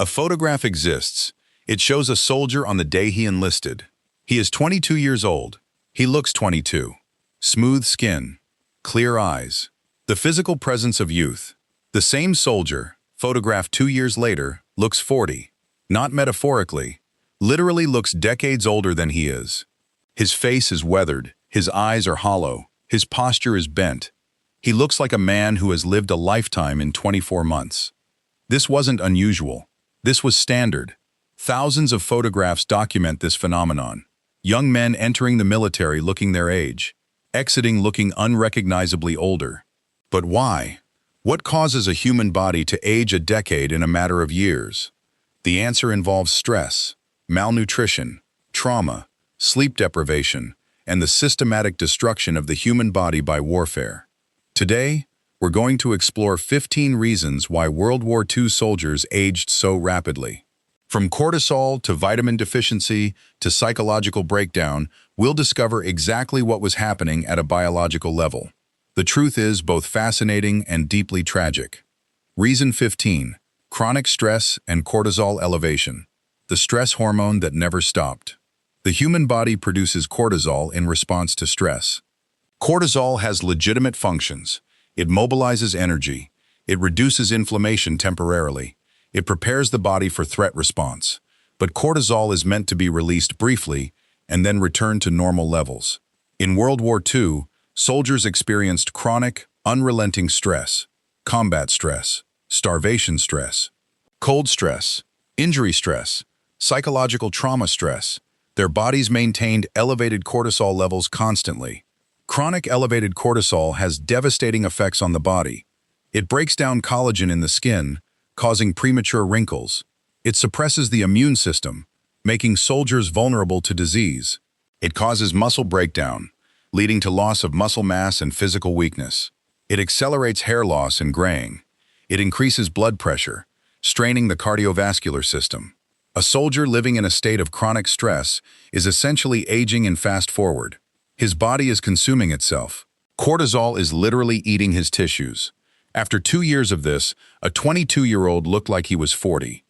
A photograph exists. It shows a soldier on the day he enlisted. He is 22 years old. He looks 22. Smooth skin, clear eyes, the physical presence of youth. The same soldier, photographed 2 years later, looks 40. Not metaphorically, literally looks decades older than he is. His face is weathered, his eyes are hollow, his posture is bent. He looks like a man who has lived a lifetime in 24 months. This wasn't unusual. This was standard. Thousands of photographs document this phenomenon. Young men entering the military looking their age, exiting looking unrecognizably older. But why? What causes a human body to age a decade in a matter of years? The answer involves stress, malnutrition, trauma, sleep deprivation, and the systematic destruction of the human body by warfare. Today, we're going to explore 15 reasons why World War II soldiers aged so rapidly. From cortisol to vitamin deficiency to psychological breakdown, we'll discover exactly what was happening at a biological level. The truth is both fascinating and deeply tragic. Reason 15. Chronic stress and cortisol elevation. The stress hormone that never stopped. The human body produces cortisol in response to stress. Cortisol has legitimate functions. It mobilizes energy. It reduces inflammation temporarily. It prepares the body for threat response. But cortisol is meant to be released briefly and then return to normal levels. In World War II, soldiers experienced chronic, unrelenting stress, combat stress, starvation stress, cold stress, injury stress, psychological trauma stress. Their bodies maintained elevated cortisol levels constantly. Chronic elevated cortisol has devastating effects on the body. It breaks down collagen in the skin, causing premature wrinkles. It suppresses the immune system, making soldiers vulnerable to disease. It causes muscle breakdown, leading to loss of muscle mass and physical weakness. It accelerates hair loss and graying. It increases blood pressure, straining the cardiovascular system. A soldier living in a state of chronic stress is essentially aging in fast forward. His body is consuming itself. Cortisol is literally eating his tissues. After 2 years of this, a 22-year-old looked like he was 40.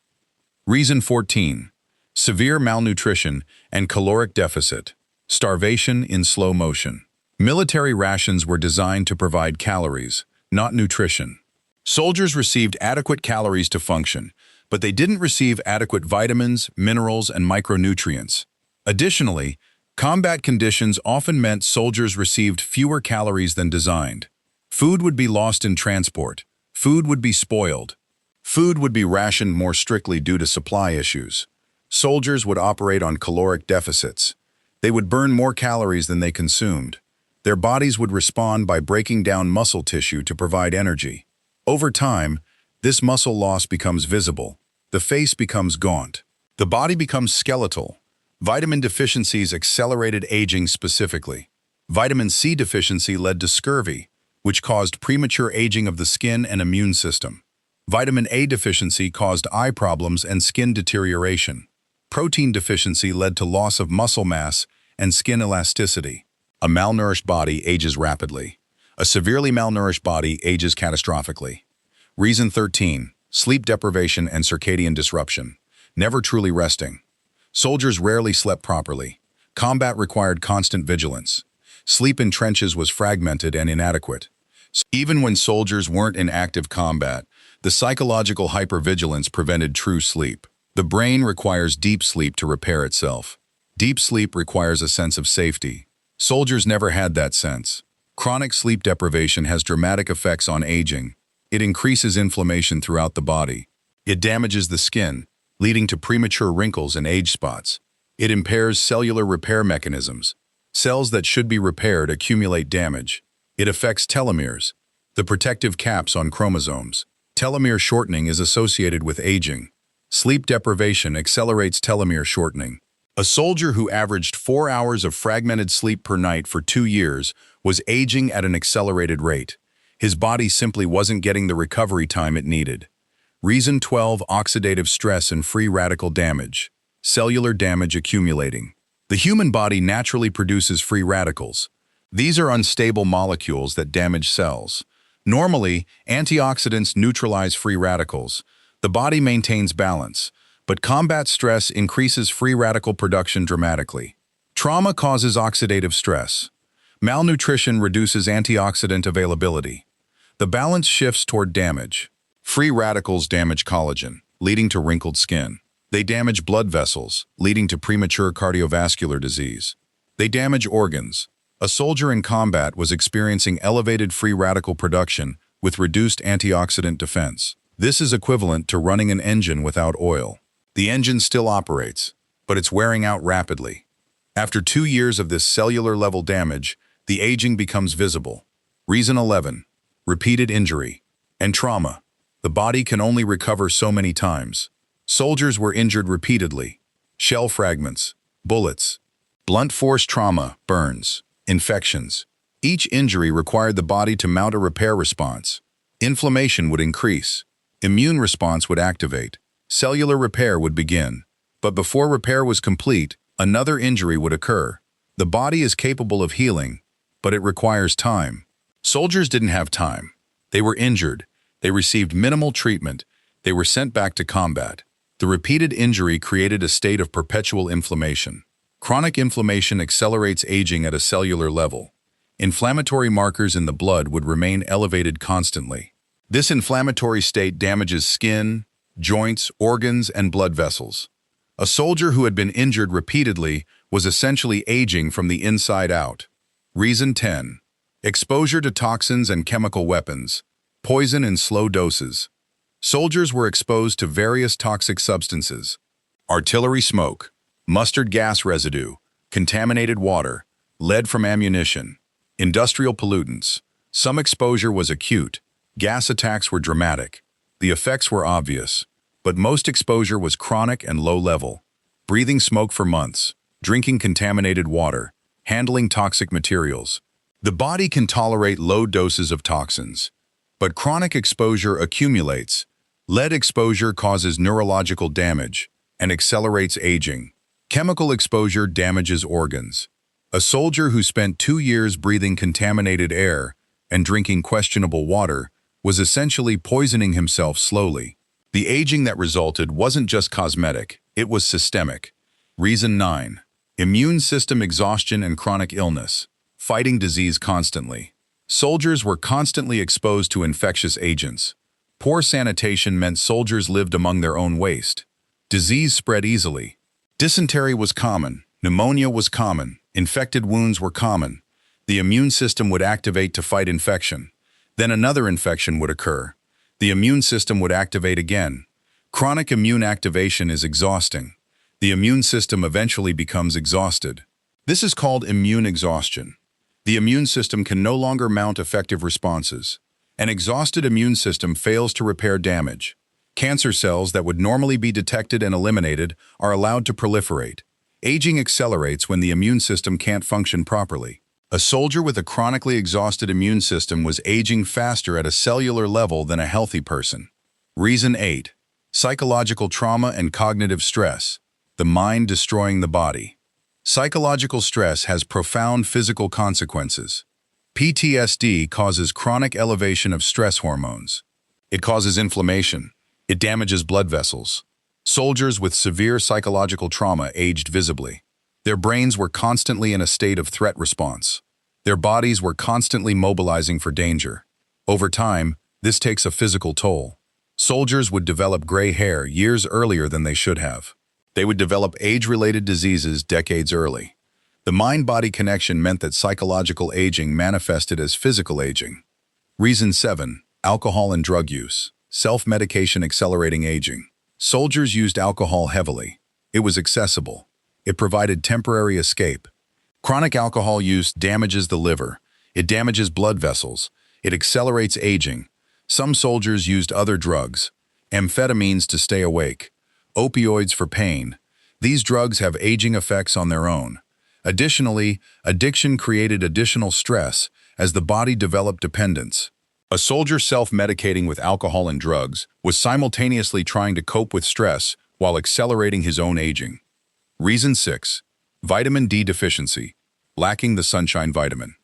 Reason 14. Severe malnutrition and caloric deficit. Starvation in slow motion. Military rations were designed to provide calories, not nutrition. Soldiers received adequate calories to function, but they didn't receive adequate vitamins, minerals, and micronutrients. Additionally, combat conditions often meant soldiers received fewer calories than designed. Food would be lost in transport. Food would be spoiled. Food would be rationed more strictly due to supply issues. Soldiers would operate on caloric deficits. They would burn more calories than they consumed. Their bodies would respond by breaking down muscle tissue to provide energy. Over time, this muscle loss becomes visible. The face becomes gaunt. The body becomes skeletal. Vitamin deficiencies accelerated aging specifically. Vitamin C deficiency led to scurvy, which caused premature aging of the skin and immune system. Vitamin A deficiency caused eye problems and skin deterioration. Protein deficiency led to loss of muscle mass and skin elasticity. A malnourished body ages rapidly. A severely malnourished body ages catastrophically. Reason 13. Sleep deprivation and circadian disruption. Never truly resting. Soldiers rarely slept properly. Combat required constant vigilance. Sleep in trenches was fragmented and inadequate. Even when soldiers weren't in active combat, the psychological hypervigilance prevented true sleep. The brain requires deep sleep to repair itself. Deep sleep requires a sense of safety. Soldiers never had that sense. Chronic sleep deprivation has dramatic effects on aging. It increases inflammation throughout the body. It damages the skin, leading to premature wrinkles and age spots. It impairs cellular repair mechanisms. Cells that should be repaired accumulate damage. It affects telomeres, the protective caps on chromosomes. Telomere shortening is associated with aging. Sleep deprivation accelerates telomere shortening. A soldier who averaged 4 hours of fragmented sleep per night for 2 years was aging at an accelerated rate. His body simply wasn't getting the recovery time it needed. Reason 12. Oxidative stress and free radical damage. Cellular damage accumulating. The human body naturally produces free radicals. These are unstable molecules that damage cells. Normally, antioxidants neutralize free radicals, The body maintains balance, but combat stress increases free radical production dramatically. Trauma causes oxidative stress. Malnutrition reduces antioxidant availability. The balance shifts toward damage. Free radicals damage collagen, leading to wrinkled skin. They damage blood vessels, leading to premature cardiovascular disease. They damage organs. A soldier in combat was experiencing elevated free radical production with reduced antioxidant defense. This is equivalent to running an engine without oil. The engine still operates, but it's wearing out rapidly. After 2 years of this cellular-level damage, the aging becomes visible. Reason 11. Repeated injury and trauma. The body can only recover so many times. Soldiers were injured repeatedly. Shell fragments, bullets, blunt force trauma, burns, infections. Each injury required the body to mount a repair response. Inflammation would increase. Immune response would activate. Cellular repair would begin. But before repair was complete, another injury would occur. The body is capable of healing, but it requires time. Soldiers didn't have time. They were injured. They received minimal treatment. They were sent back to combat. The repeated injury created a state of perpetual inflammation. Chronic inflammation accelerates aging at a cellular level. Inflammatory markers in the blood would remain elevated constantly. This inflammatory state damages skin, joints, organs, and blood vessels. A soldier who had been injured repeatedly was essentially aging from the inside out. Reason 10. Exposure to toxins and chemical weapons. Poison in slow doses. Soldiers were exposed to various toxic substances. Artillery smoke, mustard gas residue, contaminated water, lead from ammunition, industrial pollutants. Some exposure was acute. Gas attacks were dramatic. The effects were obvious. But most exposure was chronic and low level. Breathing smoke for months, drinking contaminated water, handling toxic materials. The body can tolerate low doses of toxins, but chronic exposure accumulates. Lead exposure causes neurological damage and accelerates aging. Chemical exposure damages organs. A soldier who spent 2 years breathing contaminated air and drinking questionable water was essentially poisoning himself slowly. The aging that resulted wasn't just cosmetic, it was systemic. Reason 9. Immune system exhaustion and chronic illness. Fighting disease constantly. Soldiers were constantly exposed to infectious agents. Poor sanitation meant soldiers lived among their own waste. Disease spread easily. Dysentery was common. Pneumonia was common. Infected wounds were common. The immune system would activate to fight infection. Then another infection would occur. The immune system would activate again. Chronic immune activation is exhausting. The immune system eventually becomes exhausted. This is called immune exhaustion. The immune system can no longer mount effective responses. An exhausted immune system fails to repair damage. Cancer cells that would normally be detected and eliminated are allowed to proliferate. Aging accelerates when the immune system can't function properly. A soldier with a chronically exhausted immune system was aging faster at a cellular level than a healthy person. Reason 8. Psychological trauma and cognitive stress. The mind destroying the body. Psychological stress has profound physical consequences. PTSD causes chronic elevation of stress hormones. It causes inflammation. It damages blood vessels. Soldiers with severe psychological trauma aged visibly. Their brains were constantly in a state of threat response. Their bodies were constantly mobilizing for danger. Over time, this takes a physical toll. Soldiers would develop gray hair years earlier than they should have. They would develop age-related diseases decades early. The mind-body connection meant that psychological aging manifested as physical aging. Reason 7. Alcohol and drug use. Self-medication accelerating aging. Soldiers used alcohol heavily. It was accessible. It provided temporary escape. Chronic alcohol use damages the liver. It damages blood vessels. It accelerates aging. Some soldiers used other drugs. Amphetamines to stay awake. Opioids for pain. These drugs have aging effects on their own. Additionally, addiction created additional stress as the body developed dependence. A soldier self-medicating with alcohol and drugs was simultaneously trying to cope with stress while accelerating his own aging. Reason 6. Vitamin D deficiency. Lacking the sunshine vitamin.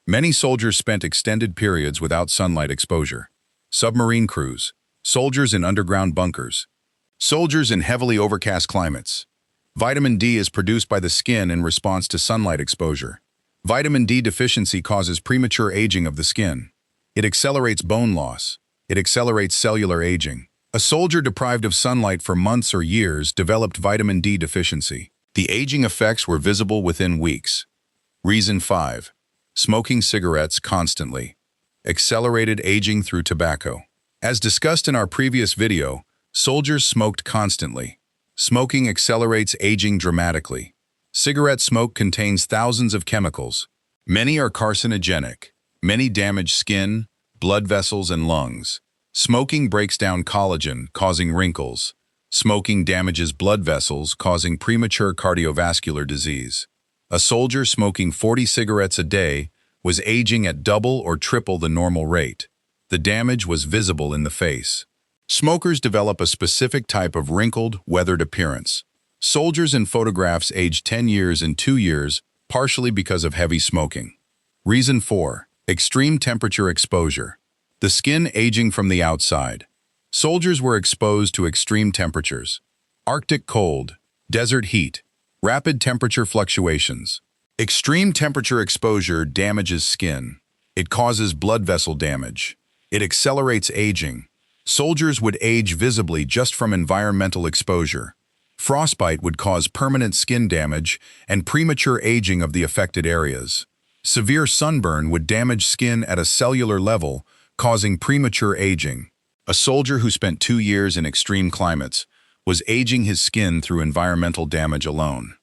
Many soldiers spent extended periods without sunlight exposure. Submarine crews, Soldiers in underground bunkers. Soldiers in heavily overcast climates. Vitamin D is produced by the skin in response to sunlight exposure. Vitamin D deficiency causes premature aging of the skin. It accelerates bone loss. It accelerates cellular aging. A soldier deprived of sunlight for months or years developed vitamin D deficiency. The aging effects were visible within weeks. Reason 5. Smoking cigarettes constantly. Accelerated aging through tobacco. As discussed in our previous video, soldiers smoked constantly. Smoking accelerates aging dramatically. Cigarette smoke contains thousands of chemicals. Many are carcinogenic. Many damage skin, blood vessels, and lungs. Smoking breaks down collagen, causing wrinkles. Smoking damages blood vessels, causing premature cardiovascular disease. A soldier smoking 40 cigarettes a day was aging at double or triple the normal rate. The damage was visible in the face. Smokers develop a specific type of wrinkled, weathered appearance. Soldiers in photographs aged 10 years and 2 years, partially because of heavy smoking. Reason 4. Extreme temperature exposure. The skin aging from the outside. Soldiers were exposed to extreme temperatures. Arctic cold, desert heat, rapid temperature fluctuations. Extreme temperature exposure damages skin. It causes blood vessel damage. It accelerates aging. Soldiers would age visibly just from environmental exposure. Frostbite would cause permanent skin damage and premature aging of the affected areas. Severe sunburn would damage skin at a cellular level, causing premature aging. A soldier who spent 2 years in extreme climates was aging his skin through environmental damage alone.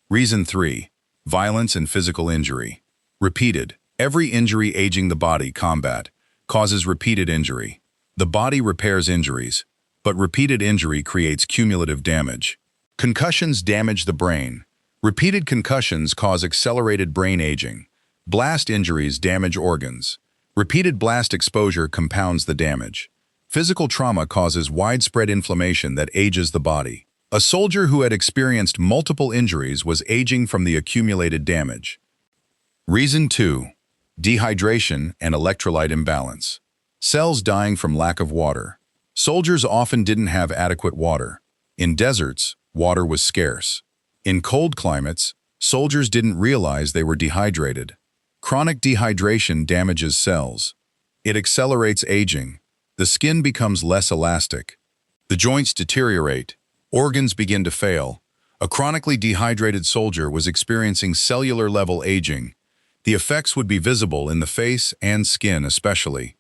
Reason 3. Violence and physical injury. Repeated. Every injury aging the body combat causes repeated injury. The body repairs injuries, but repeated injury creates cumulative damage. Concussions damage the brain. Repeated concussions cause accelerated brain aging. Blast injuries damage organs. Repeated blast exposure compounds the damage. Physical trauma causes widespread inflammation that ages the body. A soldier who had experienced multiple injuries was aging from the accumulated damage. Reason 2. Dehydration and electrolyte imbalance. Cells dying from lack of water. Soldiers often didn't have adequate water. In deserts, water was scarce. In cold climates, soldiers didn't realize they were dehydrated. Chronic dehydration damages cells. It accelerates aging. The skin becomes less elastic. The joints deteriorate. Organs begin to fail. A chronically dehydrated soldier was experiencing cellular-level aging. The effects would be visible in the face and skin especially.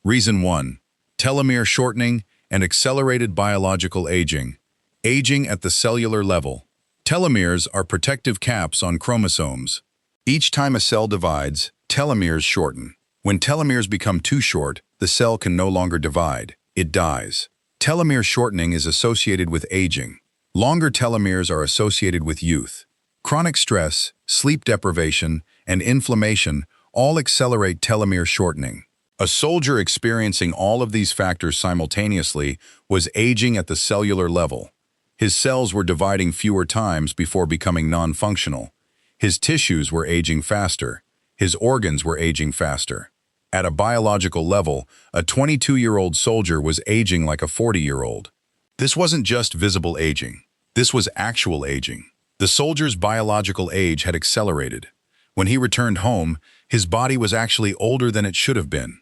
Reason 1. Telomere shortening and accelerated biological aging. Aging at the cellular level. Telomeres are protective caps on chromosomes. Each time a cell divides, telomeres shorten. When telomeres become too short, the cell can no longer divide. It dies. Telomere shortening is associated with aging. Longer telomeres are associated with youth. Chronic stress, sleep deprivation, and inflammation all accelerate telomere shortening. A soldier experiencing all of these factors simultaneously was aging at the cellular level. His cells were dividing fewer times before becoming non-functional. His tissues were aging faster. His organs were aging faster. At a biological level, a 22-year-old soldier was aging like a 40-year-old. This wasn't just visible aging. This was actual aging. The soldier's biological age had accelerated. When he returned home, his body was actually older than it should have been.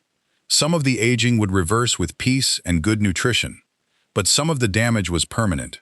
Some of the aging would reverse with peace and good nutrition, but some of the damage was permanent.